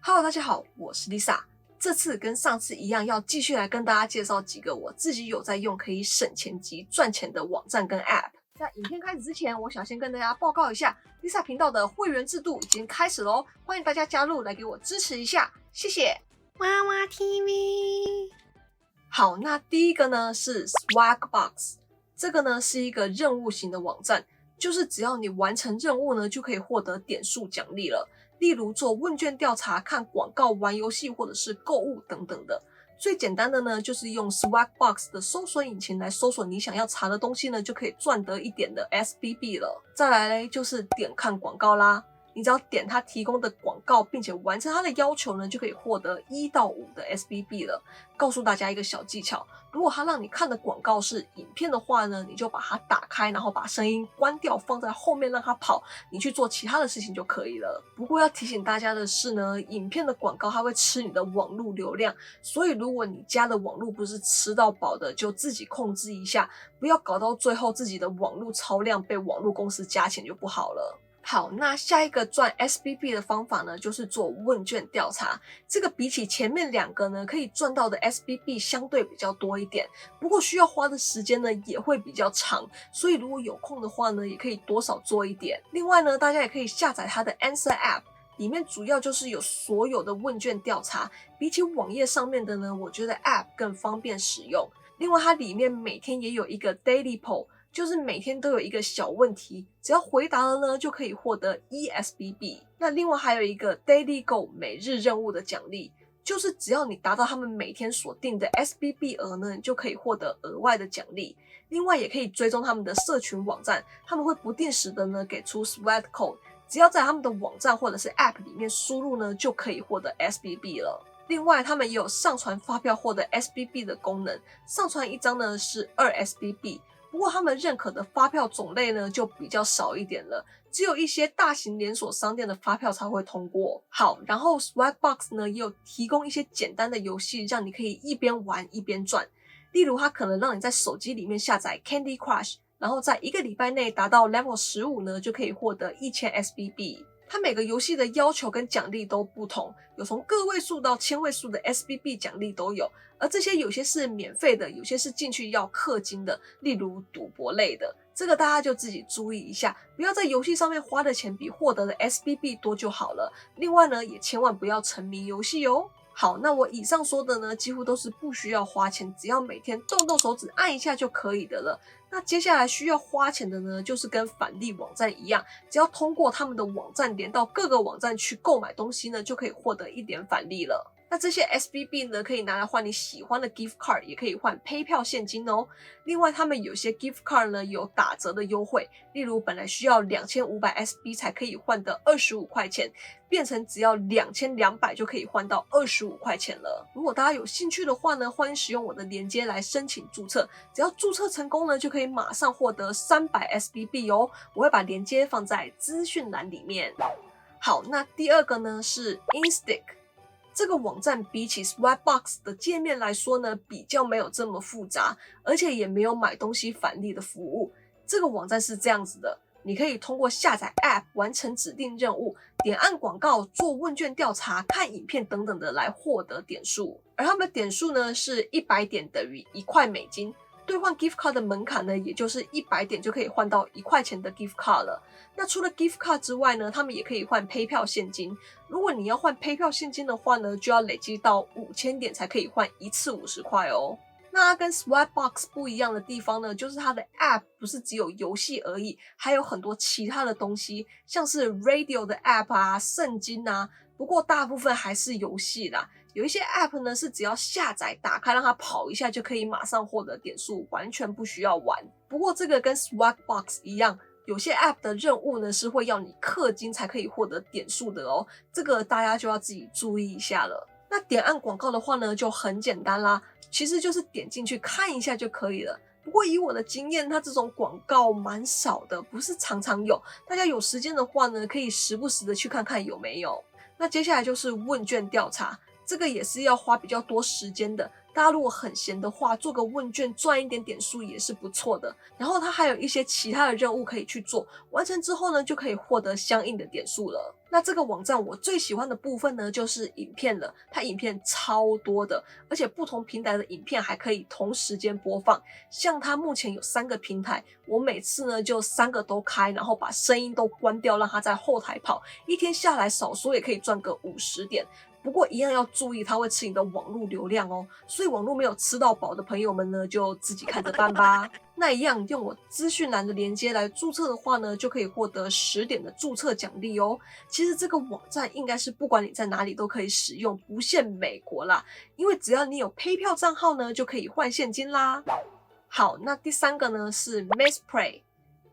Hello， 大家好，我是 Lisa。这次跟上次一样，要继续来跟大家介绍几个我自己有在用可以省钱及赚钱的网站跟 App。在影片开始之前，我想先跟大家报告一下 Lisa 频道的会员制度已经开始咯，欢迎大家加入来给我支持一下，谢谢。娃娃 TV。好，那第一个呢是 Swagbox， 这个呢是一个任务型的网站，就是只要你完成任务呢，就可以获得点数奖励了。例如做问卷调查、看广告、玩游戏或者是购物等等的。最简单的呢，就是用 Swagbox 的搜索引擎来搜索你想要查的东西呢，就可以赚得一点的 SBB 了。再来嘞，就是点看广告啦。你只要点它提供的广告，并且完成它的要求呢，就可以获得1到5的 SBB 了。告诉大家一个小技巧，如果它让你看的广告是影片的话呢，你就把它打开，然后把声音关掉，放在后面让它跑，你去做其他的事情就可以了。不过要提醒大家的是呢，影片的广告它会吃你的网络流量，所以如果你家的网络不是吃到饱的，就自己控制一下，不要搞到最后自己的网络超量被网络公司加钱就不好了。好，那下一个赚 SBB 的方法呢，就是做问卷调查。这个比起前面2个呢，可以赚到的 SBB 相对比较多一点，不过需要花的时间呢也会比较长，所以如果有空的话呢，也可以多少做一点。另外呢，大家也可以下载它的 Answer App， 里面主要就是有所有的问卷调查，比起网页上面的呢，我觉得 App 更方便使用。另外它里面每天也有一个 Daily Poll，就是每天都有一个小问题，只要回答了呢，就可以获得1SBB。那另外还有一个 Daily Goal 每日任务的奖励，就是只要你达到他们每天所定的 SBB 额呢，你就可以获得额外的奖励。另外也可以追踪他们的社群网站，他们会不定时的呢给出 Sweat Code， 只要在他们的网站或者是 App 里面输入呢，就可以获得 SBB 了。另外他们也有上传发票获得 SBB 的功能，上传一张呢是2SBB，不过他们认可的发票种类呢就比较少一点了，只有一些大型连锁商店的发票才会通过。好，然后 Swagbox 呢也有提供一些简单的游戏，让你可以一边玩一边赚。例如它可能让你在手机里面下载 Candy Crush， 然后在1个礼拜内达到 Level 15呢，就可以获得1000 SBB。它每个游戏的要求跟奖励都不同，有从个位数到千位数的 SBB 奖励都有，而这些有些是免费的，有些是进去要氪金的，例如赌博类的，这个大家就自己注意一下，不要在游戏上面花的钱比获得的 SBB 多就好了。另外呢，也千万不要沉迷游戏哦。好，那我以上说的呢，几乎都是不需要花钱，只要每天动动手指按一下就可以的了。那接下来需要花钱的呢，就是跟返利网站一样，只要通过他们的网站连到各个网站去购买东西呢，就可以获得1点返利了。那这些 SBB 呢，可以拿来换你喜欢的 gift card， 也可以换 PayPal 现金哦。另外他们有些 gift card 呢有打折的优惠，例如本来需要2500 SB 才可以换得25块钱，变成只要2200就可以换到25块钱了。如果大家有兴趣的话呢，欢迎使用我的链接来申请注册，只要注册成功呢，就可以马上获得300 SBB 哦。我会把链接放在资讯栏里面。好，那第二个呢是 Instick。这个网站比起 Swagbox 的界面来说呢，比较没有这么复杂，而且也没有买东西返利的服务。这个网站是这样子的，你可以通过下载 App 完成指定任务，点按广告、做问卷调查、看影片等等的来获得点数。而他们的点数呢是100点等于1块美金，兑换 gift card 的门槛呢，也就是100点就可以换到1块钱的 gift card 了。那除了 gift card 之外呢，他们也可以换 PayPal 现金。如果你要换 PayPal 现金的话呢，就要累积到5000点才可以换一次50块哦。那它跟 Swagbox 不一样的地方呢，就是它的 App 不是只有游戏而已，还有很多其他的东西，像是 Radio 的 App 啊、圣经啊，不过大部分还是游戏啦。有一些 App 呢是只要下载打开让它跑一下就可以马上获得点数，完全不需要玩。不过这个跟 Swagbox 一样，有些 App 的任务呢是会要你氪金才可以获得点数的哦，这个大家就要自己注意一下了。那点按广告的话呢就很简单啦，其实就是点进去看一下就可以了。不过以我的经验，它这种广告蛮少的，不是常常有，大家有时间的话呢，可以时不时的去看看有没有。那接下来就是问卷调查，这个也是要花比较多时间的，大家如果很闲的话，做个问卷赚一点点数也是不错的。然后它还有一些其他的任务可以去做，完成之后呢，就可以获得相应的点数了。那这个网站我最喜欢的部分呢，就是影片了。它影片超多的，而且不同平台的影片还可以同时间播放。像它目前有3个平台，我每次呢就3个都开，然后把声音都关掉，让它在后台跑。一天下来少说也可以赚个50点。不过一样要注意，它会吃你的网络流量哦，所以网络没有吃到饱的朋友们呢，就自己看着办吧。那一样用我资讯栏的连接来注册的话呢，就可以获得10点的注册奖励哦。其实这个网站应该是不管你在哪里都可以使用，不限美国啦，因为只要你有 PayPal 账号呢，就可以换现金啦。好，那第3个呢是 MissPlay，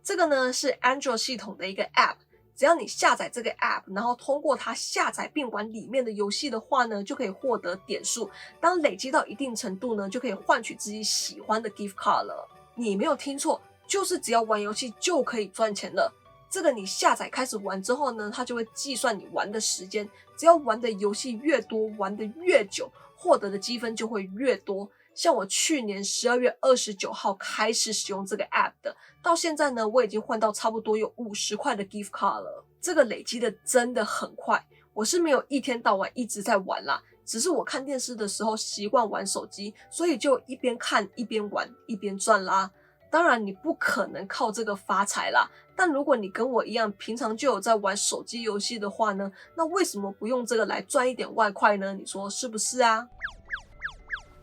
这个呢是 Android 系统的一个 App。只要你下载这个 App， 然后通过它下载并玩里面的游戏的话呢，就可以获得点数。当累积到一定程度呢，就可以换取自己喜欢的 gift card 了。你没有听错，就是只要玩游戏就可以赚钱了。这个你下载开始玩之后呢，它就会计算你玩的时间。只要玩的游戏越多，玩的越久，获得的积分就会越多。像我去年12月29号开始使用这个 app 的，到现在呢，我已经换到差不多有50块的 gift card 了。这个累积的真的很快，我是没有一天到晚一直在玩啦，只是我看电视的时候习惯玩手机，所以就一边看一边玩一边赚啦。当然你不可能靠这个发财啦，但如果你跟我一样平常就有在玩手机游戏的话呢，那为什么不用这个来赚一点外快呢？你说是不是啊？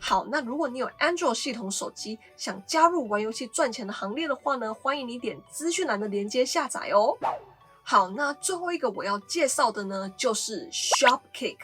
好，那如果你有 Android 系统手机，想加入玩游戏赚钱的行列的话呢，欢迎你点资讯栏的连接下载哦。好，那最后一个我要介绍的呢，就是 Shopkick。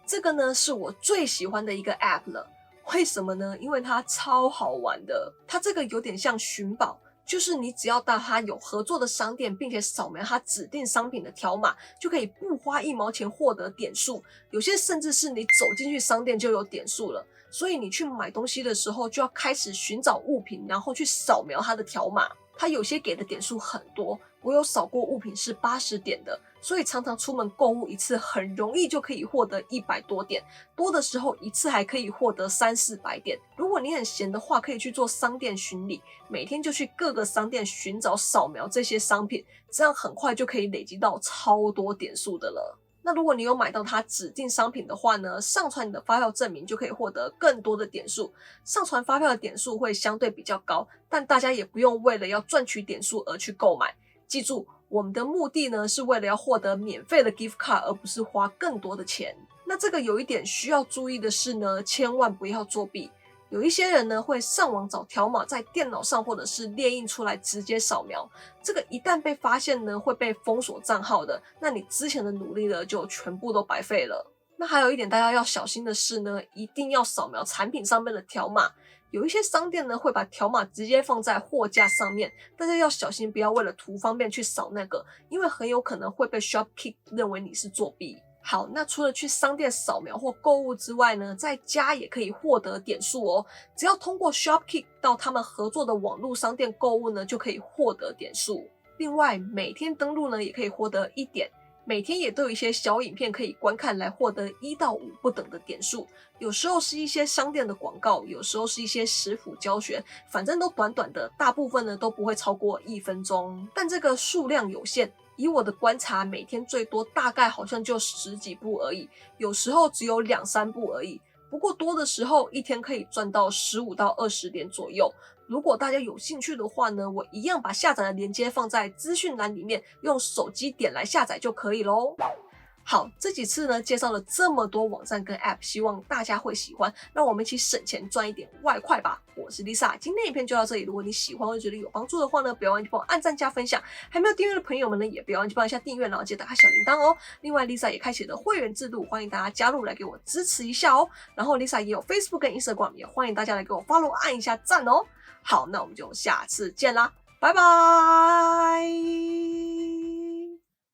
这个呢是我最喜欢的一个 App 了。为什么呢？因为它超好玩的。它这个有点像寻宝，就是你只要到它有合作的商店，并且扫描它指定商品的条码，就可以不花1毛钱获得点数。有些甚至是你走进去商店就有点数了。所以你去买东西的时候，就要开始寻找物品，然后去扫描它的条码。它有些给的点数很多，我有扫过物品是80点的，所以常常出门购物一次很容易就可以获得100多点，多的时候一次还可以获得300-400点。如果你很闲的话，可以去做商店巡礼，每天就去各个商店寻找扫描这些商品，这样很快就可以累积到超多点数的了。那如果你有买到它指定商品的话呢，上传你的发票证明就可以获得更多的点数。上传发票的点数会相对比较高，但大家也不用为了要赚取点数而去购买。记住，我们的目的呢是为了要获得免费的 gift card， 而不是花更多的钱。那这个有一点需要注意的是呢，千万不要作弊。有一些人呢会上网找条码，在电脑上或者是列印出来直接扫描，这个一旦被发现呢会被封锁账号的，那你之前的努力呢就全部都白费了。那还有一点大家要小心的是呢，一定要扫描产品上面的条码。有一些商店呢会把条码直接放在货架上面，大家要小心，不要为了图方便去扫那个，因为很有可能会被 Shopkick 认为你是作弊。好，那除了去商店扫描或购物之外呢，在家也可以获得点数哦。只要通过 Shopkick 到他们合作的网络商店购物呢，就可以获得点数。另外，每天登录呢也可以获得1点，每天也都有一些小影片可以观看，来获得1到5不等的点数。有时候是一些商店的广告，有时候是一些食谱教学，反正都短短的，大部分呢都不会超过1分钟。但这个数量有限。以我的观察，每天最多大概好像就10几部而已，有时候只有2-3部而已。不过多的时候，一天可以赚到15到20点左右。如果大家有兴趣的话呢，我一样把下载的链接放在资讯栏里面，用手机点来下载就可以咯。好，这几次呢介绍了这么多网站跟 App， 希望大家会喜欢，让我们一起省钱赚一点外快吧。我是 Lisa， 今天影片就到这里。如果你喜欢或者觉得有帮助的话呢，不要忘记帮我按赞加分享。还没有订阅的朋友们呢，也不要忘记帮一下订阅，然后记得打开小铃铛哦。另外 Lisa 也开启了会员制度，欢迎大家加入来给我支持一下哦。然后 Lisa 也有 Facebook 跟 Instagram， 也欢迎大家来给我 follow 按一下赞哦。好，那我们就下次见啦，拜拜。